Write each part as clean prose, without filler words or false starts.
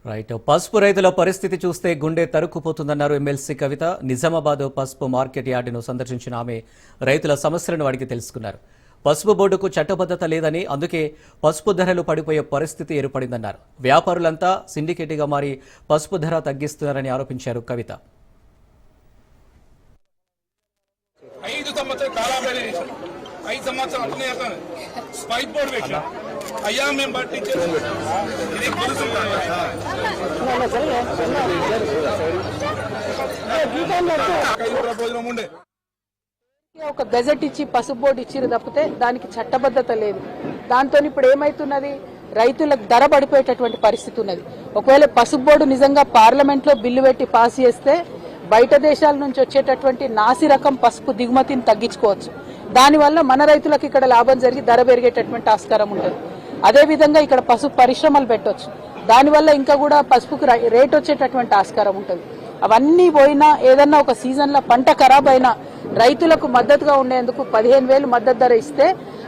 Right. పసుపు రైతుల పరిస్థితి చూస్తే గుండె తరుక్కుపోతుందన్నారు ఎమ్మెల్సీ కవిత. నిజామాబాద్ పసుపు మార్కెట్ యార్డును సందర్శించిన ఆమె రైతుల సమస్యలను అడిగి తెలుసుకున్నారు. పసుపు బోర్డుకు చట్టబద్ధత లేదని, అందుకే పసుపు ధరలు పడిపోయే పరిస్థితి ఏర్పడిందన్నారు. వ్యాపారులంతా సిండికేట్గా మారి పసుపు ధర తగ్గిస్తున్నారని ఆరోపించారు కవిత. 5 సంవత్సరాలు కాలాబేరీ చేశారు. 5 సంవత్సరాలు అట్లనే చేస్తాను. స్పైక్ బోర్డు పెట్టాం. అయ్యా మేము పట్టించారు. ఇది గొలుసు ప్రపోజనం ఉండే ఒక గజెట్ ఇచ్చి పసుపు బోర్డు ఇచ్చిరు తప్పితే దానికి చట్టబద్ధత లేదు. దాంతో ఇప్పుడు ఏమైతున్నది, రైతులకు ధర పడిపోయేటటువంటి పరిస్థితి ఉన్నది. ఒకవేళ పసుపు బోర్డు నిజంగా పార్లమెంట్ లో బిల్లు పెట్టి పాస్ చేస్తే బయట దేశాల నుంచి వచ్చేటటువంటి నాసి రకం పసుపు దిగుమతిని తగ్గించుకోవచ్చు. దానివల్ల మన రైతులకు ఇక్కడ లాభం జరిగి ధర పెరిగేటటువంటి ఆస్కారం ఉంటుంది. అదేవిధంగా ఇక్కడ పసుపు పరిశ్రమలు పెట్టవచ్చు. దానివల్ల ఇంకా కూడా పసుపుకు రేట్ వచ్చేటటువంటి ఆస్కారం ఉంటుంది. అవన్నీ పోయినా ఏదన్నా ఒక సీజన్లో పంట ఖరాబ్ అయినా రైతులకు మద్దతుగా ఉండేందుకు 15,000 మద్దతు ధర ఇస్తే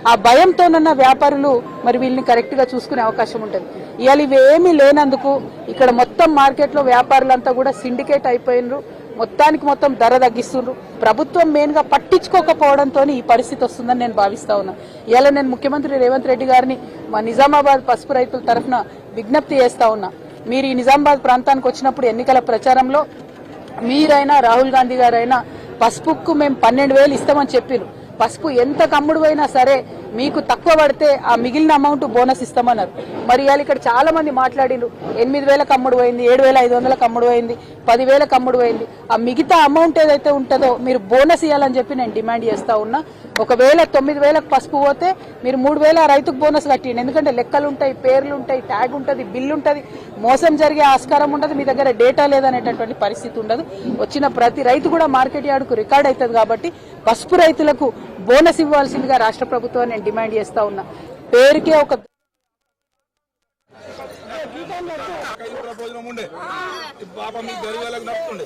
ఆ భయంతోనన్న వ్యాపారులు మరి వీళ్ళని కరెక్ట్ గా చూసుకునే అవకాశం ఉంటుంది. ఇవాళ ఇవేమీ లేనందుకు ఇక్కడ మొత్తం మార్కెట్లో వ్యాపారులంతా కూడా సిండికేట్ అయిపోయినరు. మొత్తానికి మొత్తం ధర తగ్గిస్తున్నారు. ప్రభుత్వం మెయిన్ గా పట్టించుకోకపోవడంతో ఈ పరిస్థితి వస్తుందని నేను భావిస్తా ఉన్నా. ఇవాళ నేను ముఖ్యమంత్రి రేవంత్ రెడ్డి గారిని మా నిజామాబాద్ పసుపు రైతుల తరఫున విజ్ఞప్తి చేస్తా ఉన్నా. మీరు ఈ నిజామాబాద్ ప్రాంతానికి వచ్చినప్పుడు ఎన్నికల ప్రచారంలో మీరైనా రాహుల్ గాంధీ గారైనా పసుపుకు మేము 12,000 ఇస్తామని చెప్పారు. పసుపు ఎంత కమ్ముడు అయినా సరే మీకు తక్కువ పడితే ఆ మిగిలిన అమౌంట్ బోనస్ ఇస్తామన్నారు. మరి ఇవాళ ఇక్కడ చాలా మంది మాట్లాడిరు. 8,000 కమ్ముడు అయింది, 7,500 కమ్ముడు అయింది, 10,000 కమ్ముడు అయింది. ఆ మిగతా అమౌంట్ ఏదైతే ఉంటుందో మీరు బోనస్ ఇవ్వాలని చెప్పి నేను డిమాండ్ చేస్తా ఉన్నా. ఒకవేళ 9,000 పసుపు పోతే మీరు 3,000 రైతుకు బోనస్ కట్టిండి. ఎందుకంటే లెక్కలు ఉంటాయి, పేర్లు ఉంటాయి, ట్యాగ్ ఉంటుంది, బిల్లు ఉంటుంది. మోసం జరిగే ఆస్కారం ఉండదు. మీ దగ్గర డేటా లేదనేటటువంటి పరిస్థితి ఉండదు. వచ్చిన ప్రతి రైతు కూడా మార్కెట్ యార్డుకు రికార్డ్ అవుతుంది. కాబట్టి పసుపు రైతులకు బోనస్ ఇవ్వాల్సిందిగా రాష్ట్ర ప్రభుత్వాన్ని నేను డిమాండ్ చేస్తా ఉన్నా. పేరుకే ఒక ప్రపోజనం ఉండే పాప మీకు గరివేలకు నడుతుండే.